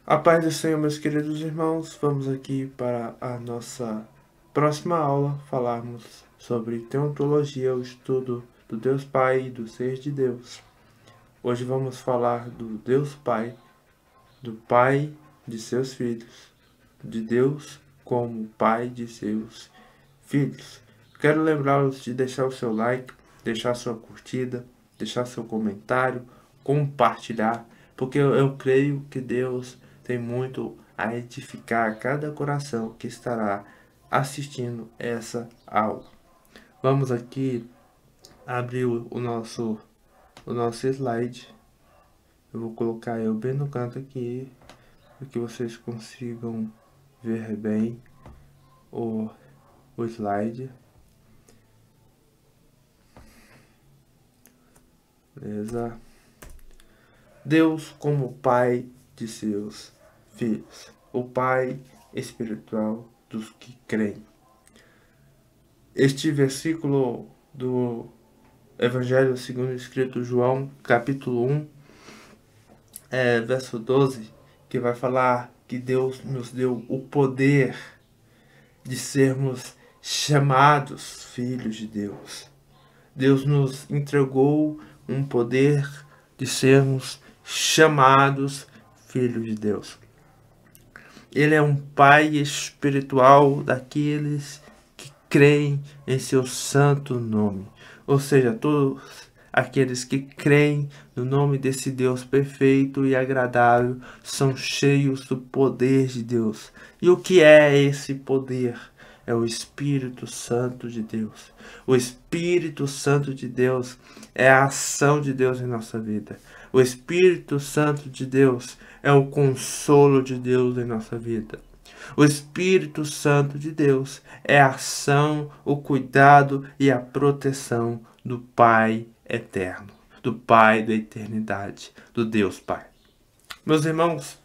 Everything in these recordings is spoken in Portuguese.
A paz do Senhor, meus queridos irmãos, vamos aqui para a nossa próxima aula, falarmos sobre teontologia, o estudo do Deus Pai e do ser de Deus. Hoje vamos falar do Deus Pai, do Pai de seus filhos, de Deus como Pai de seus filhos. Quero lembrá-los de deixar o seu like, deixar sua curtida, deixar seu comentário, compartilhar, porque eu creio que Deus tem muito a edificar cada coração que estará assistindo essa aula. Vamos aqui abrir o nosso slide. Eu vou colocar eu bem no canto aqui, para que vocês consigam ver bem o slide. Beleza? Deus como Pai de seus filhos, o Pai espiritual dos que creem. Este versículo do Evangelho segundo escrito João, capítulo 1, verso 12, que vai falar que Deus nos deu o poder de sermos chamados filhos de Deus. Deus nos entregou um poder de sermos chamados filhos de Deus. Ele é um Pai espiritual daqueles que creem em seu santo nome. Ou seja, todos aqueles que creem no nome desse Deus perfeito e agradável são cheios do poder de Deus. E o que é esse poder? É o Espírito Santo de Deus. O Espírito Santo de Deus é a ação de Deus em nossa vida. O Espírito Santo de Deus é o consolo de Deus em nossa vida. O Espírito Santo de Deus é a ação, o cuidado e a proteção do Pai eterno, do Pai da eternidade, do Deus Pai. Meus irmãos,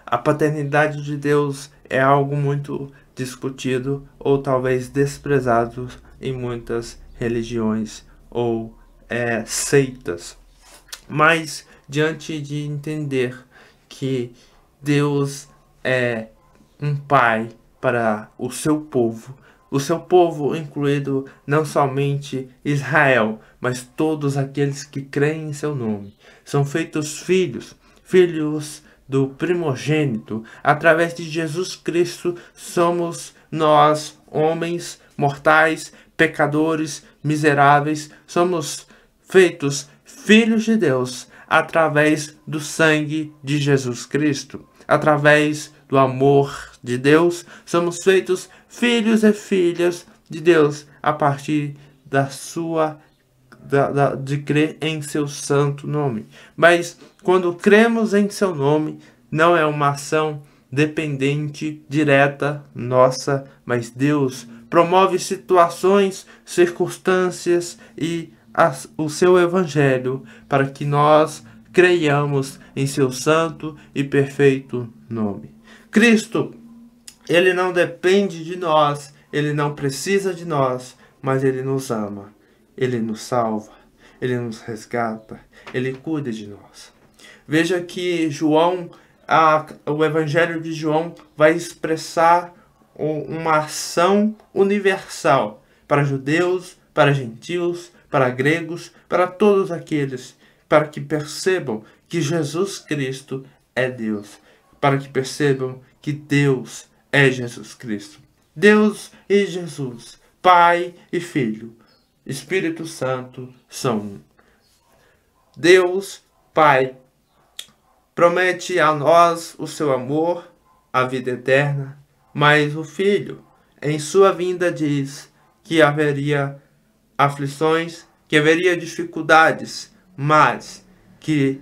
a paternidade de Deus é algo muito discutido ou talvez desprezado em muitas religiões ou seitas. Mas diante de entender que Deus é um Pai para o seu povo incluído não somente Israel, mas todos aqueles que creem em seu nome, são feitos filhos do primogênito. Através de Jesus Cristo somos nós, homens mortais, pecadores, miseráveis, somos feitos filhos de Deus através do sangue de Jesus Cristo. Através do amor de Deus, somos feitos filhos e filhas de Deus a partir de crer em seu santo nome. Mas quando cremos em seu nome, não é uma ação dependente, direta, nossa, mas Deus promove situações, circunstâncias e o seu evangelho para que nós creiamos em seu santo e perfeito nome. Cristo, ele não depende de nós, ele não precisa de nós, mas ele nos ama, ele nos salva, ele nos resgata, ele cuida de nós. Veja que o evangelho de João vai expressar uma ação universal para judeus, para gentios, para gregos, para todos aqueles, para que percebam que Jesus Cristo é Deus, para que percebam que Deus é Jesus Cristo. Deus e Jesus, Pai e Filho, Espírito Santo são um. Deus, Pai, promete a nós o seu amor, a vida eterna, mas o Filho, em sua vinda, diz que haveria aflições, que haveria dificuldades, mas que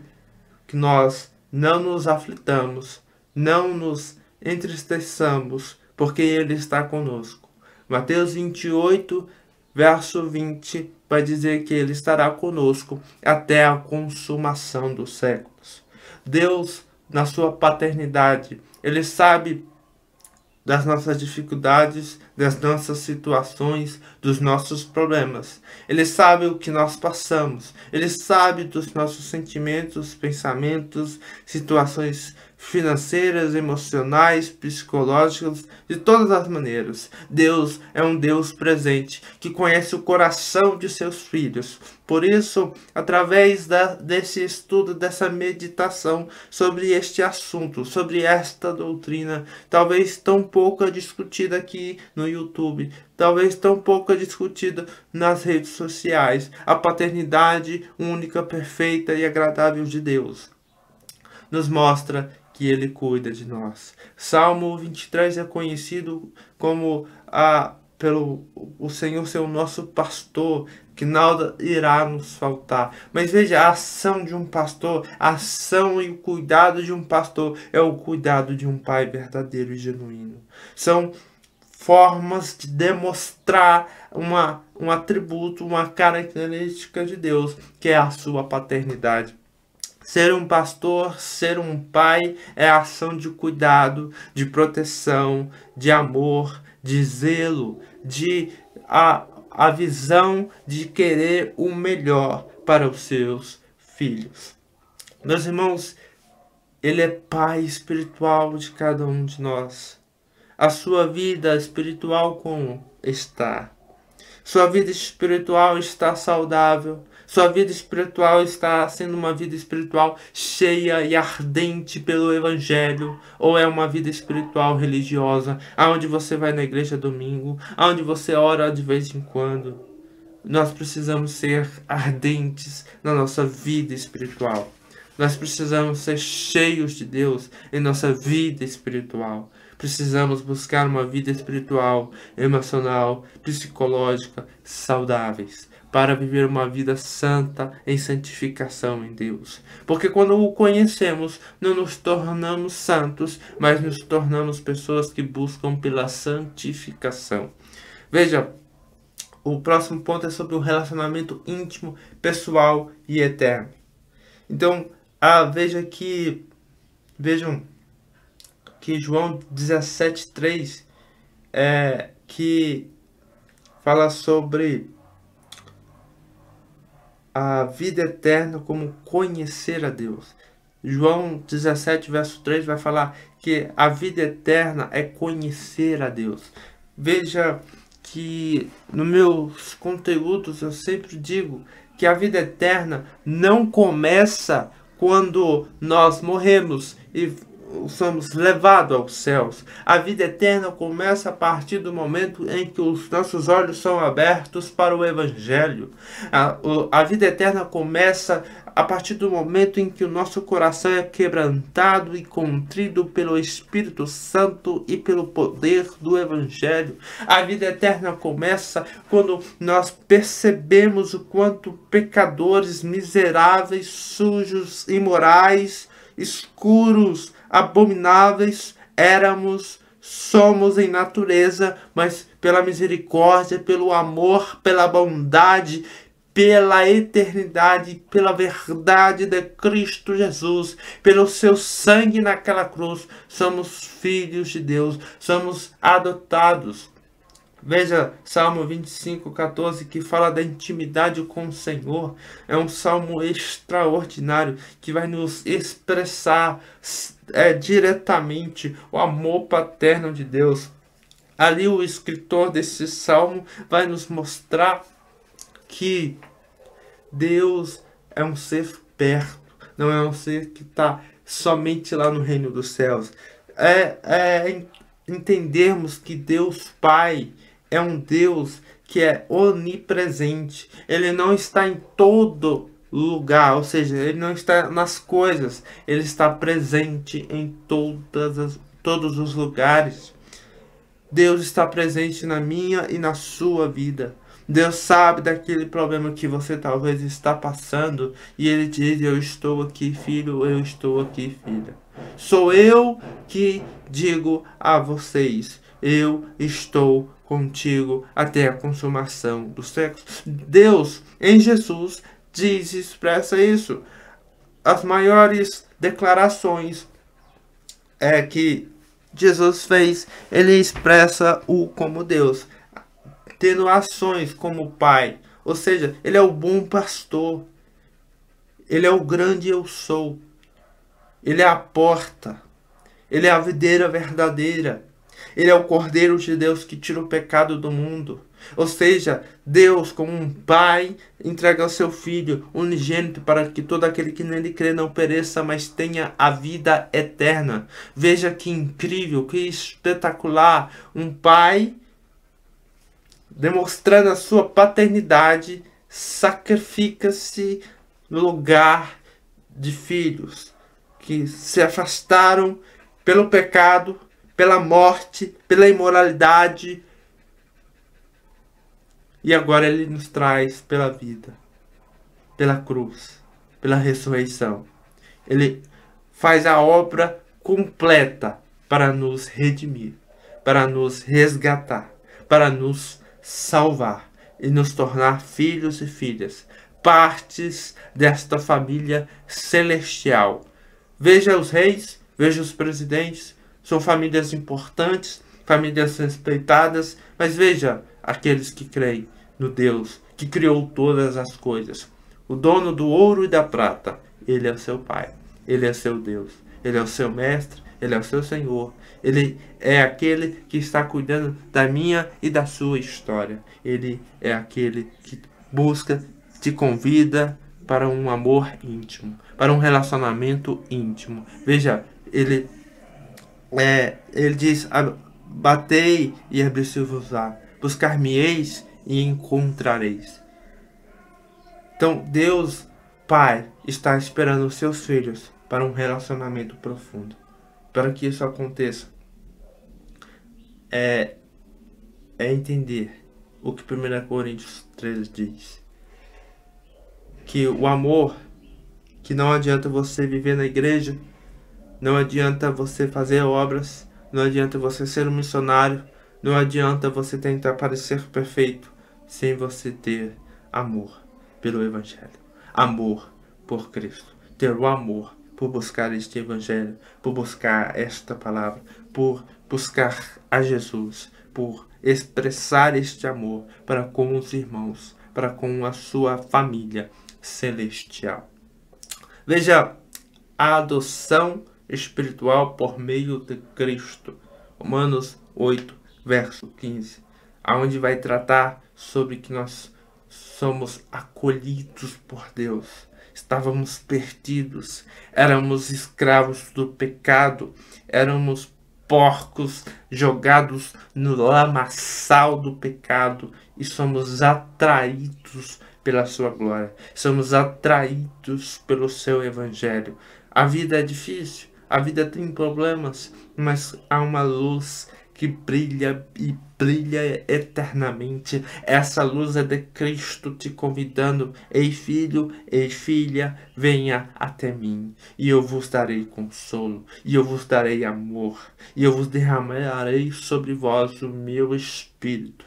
nós não nos aflitamos, não nos entristeçamos, porque Ele está conosco. Mateus 28, verso 20, vai dizer que Ele estará conosco até a consumação dos séculos. Deus, na sua paternidade, Ele sabe das nossas dificuldades, das nossas situações, dos nossos problemas. Ele sabe o que nós passamos. Ele sabe dos nossos sentimentos, pensamentos, situações financeiras, emocionais, psicológicas, de todas as maneiras. Deus é um Deus presente, que conhece o coração de seus filhos. Por isso, através desse estudo, dessa meditação sobre este assunto, sobre esta doutrina, talvez tão pouco discutida aqui no YouTube, talvez tão pouco discutida nas redes sociais, a paternidade única, perfeita e agradável de Deus nos mostra que Ele cuida de nós. Salmo 23 é conhecido como pelo o Senhor ser o nosso pastor, que nada irá nos faltar. Mas veja, a ação de um pastor, a ação e o cuidado de um pastor é o cuidado de um pai verdadeiro e genuíno. São formas de demonstrar um atributo, uma característica de Deus, que é a sua paternidade. Ser um pastor, ser um pai, é a ação de cuidado, de proteção, de amor, de zelo, de a visão de querer o melhor para os seus filhos. Meus irmãos, Ele é pai espiritual de cada um de nós. A sua vida espiritual como está? Sua vida espiritual está saudável? Sua vida espiritual está sendo uma vida espiritual cheia e ardente pelo Evangelho? Ou é uma vida espiritual religiosa, aonde você vai na igreja domingo, aonde você ora de vez em quando? Nós precisamos ser ardentes na nossa vida espiritual. Nós precisamos ser cheios de Deus em nossa vida espiritual. Precisamos buscar uma vida espiritual, emocional, psicológica, saudáveis, para viver uma vida santa em santificação em Deus. Porque quando o conhecemos, não nos tornamos santos, mas nos tornamos pessoas que buscam pela santificação. Veja, o próximo ponto é sobre o relacionamento íntimo, pessoal e eterno. Então, vejam que João 17:3 que fala sobre a vida eterna como conhecer a Deus. João 17, verso 3 vai falar que a vida eterna é conhecer a Deus. Veja que nos meus conteúdos eu sempre digo que a vida eterna não começa quando nós morremos e somos levados aos céus. A vida eterna começa a partir do momento em que os nossos olhos são abertos para o Evangelho. A vida eterna começa a partir do momento em que o nosso coração é quebrantado e contrido pelo Espírito Santo e pelo poder do Evangelho. A vida eterna começa quando nós percebemos o quanto pecadores, miseráveis, sujos, imorais, escuros, abomináveis somos em natureza, mas pela misericórdia, pelo amor, pela bondade, pela eternidade, pela verdade de Cristo Jesus, pelo seu sangue naquela cruz, somos filhos de Deus, somos adotados. Veja Salmo 25:14, que fala da intimidade com o Senhor. É um salmo extraordinário que vai nos expressar diretamente o amor paterno de Deus. Ali o escritor desse salmo vai nos mostrar que Deus é um ser perto, não é um ser que está somente lá no reino dos céus. Entendermos que Deus Pai é um Deus que é onipresente. Ele não está em todo lugar, ou seja, ele não está nas coisas, ele está presente em todos os lugares. Deus está presente na minha e na sua vida. Deus sabe daquele problema que você talvez está passando e Ele diz: eu estou aqui, filho, eu estou aqui, filha. Sou eu que digo a vocês: eu estou contigo até a consumação dos séculos. Deus, em Jesus, diz e expressa isso. As maiores declarações que Jesus fez, Ele expressa o como Deus, tendo ações como Pai. Ou seja, Ele é o bom pastor. Ele é o grande eu sou. Ele é a porta. Ele é a videira verdadeira. Ele é o Cordeiro de Deus que tira o pecado do mundo. Ou seja, Deus, como um pai, entrega o seu Filho unigênito para que todo aquele que nele crê não pereça, mas tenha a vida eterna. Veja que incrível, que espetacular. Um pai, demonstrando a sua paternidade, sacrifica-se no lugar de filhos que se afastaram pelo pecado, pela morte, pela imoralidade. E agora ele nos traz pela vida, pela cruz, pela ressurreição. Ele faz a obra completa para nos redimir, para nos resgatar, para nos salvar e nos tornar filhos e filhas, partes desta família celestial. Veja os reis, veja os presidentes, são famílias importantes, famílias respeitadas, mas veja aqueles que creem no Deus que criou todas as coisas. O dono do ouro e da prata, ele é o seu Pai, ele é seu Deus, ele é o seu mestre, ele é o seu Senhor, ele é aquele que está cuidando da minha e da sua história. Ele é aquele que busca, te convida para um amor íntimo, para um relacionamento íntimo. Veja, ele diz: batei e abri-se-vos-á, buscar-me-eis e encontrareis. Então Deus Pai está esperando os seus filhos para um relacionamento profundo. Para que isso aconteça, é entender o que 1 Coríntios 13 diz. Que o amor, que não adianta você viver na igreja, não adianta você fazer obras, não adianta você ser um missionário, não adianta você tentar parecer perfeito sem você ter amor pelo Evangelho, amor por Cristo, ter o amor por buscar este Evangelho, por buscar esta palavra, por buscar a Jesus, por expressar este amor para com os irmãos, para com a sua família celestial. Veja a adoção espiritual por meio de Cristo. Romanos 8, verso 15, aonde vai tratar sobre que nós somos acolhidos por Deus. Estávamos perdidos, éramos escravos do pecado, éramos porcos jogados no lamaçal do pecado e somos atraídos pela sua glória, somos atraídos pelo seu Evangelho. A vida é difícil, a vida tem problemas, mas há uma luz que brilha e brilha eternamente. Essa luz é de Cristo te convidando: ei filho, ei filha, venha até mim, e eu vos darei consolo, e eu vos darei amor, e eu vos derramarei sobre vós o meu Espírito,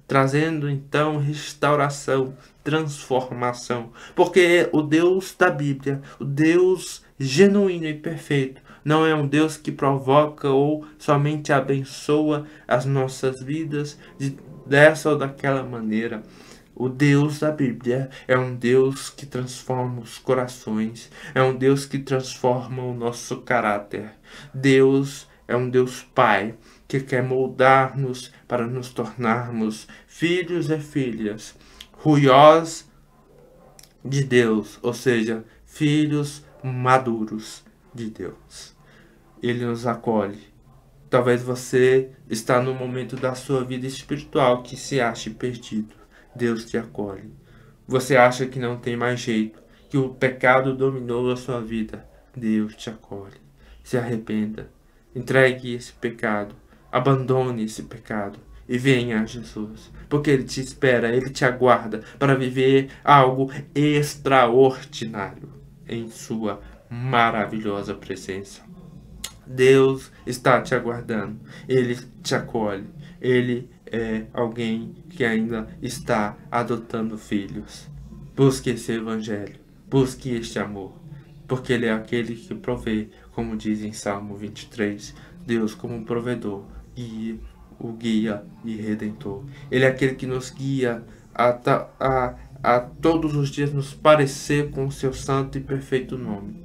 trazendo então restauração, transformação, porque o Deus da Bíblia, o Deus genuíno e perfeito, não é um Deus que provoca ou somente abençoa as nossas vidas dessa ou daquela maneira. O Deus da Bíblia é um Deus que transforma os corações, é um Deus que transforma o nosso caráter. Deus é um Deus Pai que quer moldar-nos para nos tornarmos filhos e filhas ruiós de Deus, ou seja, filhos maduros de Deus. Ele nos acolhe. Talvez você está no momento da sua vida espiritual que se ache perdido. Deus te acolhe. Você acha que não tem mais jeito, que o pecado dominou a sua vida. Deus te acolhe. Se arrependa. Entregue esse pecado. Abandone esse pecado e venha a Jesus, porque Ele te espera, Ele te aguarda para viver algo extraordinário em sua maravilhosa presença. Deus está te aguardando, Ele te acolhe, Ele é alguém que ainda está adotando filhos. Busque esse Evangelho, busque este amor, porque Ele é aquele que provê, como diz em Salmo 23, Deus como um provedor, o guia e redentor. Ele é aquele que nos guia a todos os dias nos parecer com o seu santo e perfeito nome.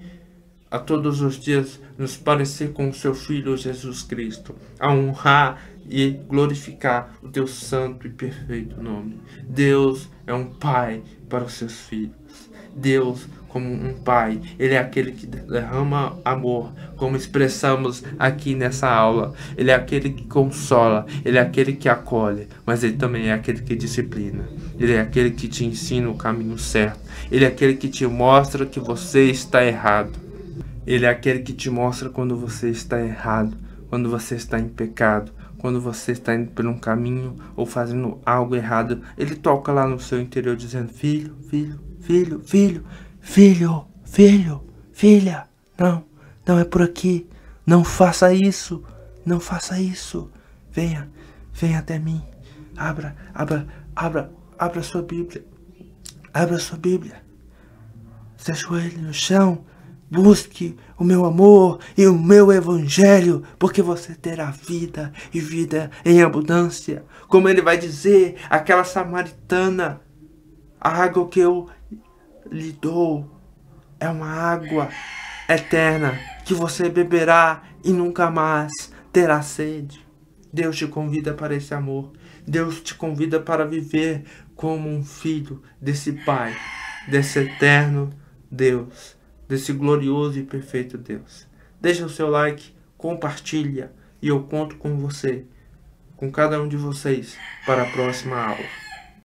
a todos os dias nos parecer com o seu Filho Jesus Cristo, a honrar e glorificar o teu santo e perfeito nome. Deus é um pai para os seus filhos. Deus, como um pai, ele é aquele que derrama amor, como expressamos aqui nessa aula. Ele é aquele que consola, ele é aquele que acolhe, mas ele também é aquele que disciplina. Ele é aquele que te ensina o caminho certo. Ele é aquele que te mostra que você está errado. Ele é aquele que te mostra quando você está errado, quando você está em pecado, quando você está indo por um caminho ou fazendo algo errado. Ele toca lá no seu interior dizendo: filho, filho, filho, filho, filho, filho, filha, não é por aqui, não faça isso, não faça isso. Venha até mim, abra sua Bíblia, abra sua Bíblia, se ajoelhe no chão. Busque o meu amor e o meu evangelho, porque você terá vida e vida em abundância. Como ele vai dizer àquela samaritana: a água que eu lhe dou é uma água eterna que você beberá e nunca mais terá sede. Deus te convida para esse amor. Deus te convida para viver como um filho desse Pai, desse eterno Deus, desse glorioso e perfeito Deus. Deixa o seu like, compartilha e eu conto com você, com cada um de vocês, para a próxima aula.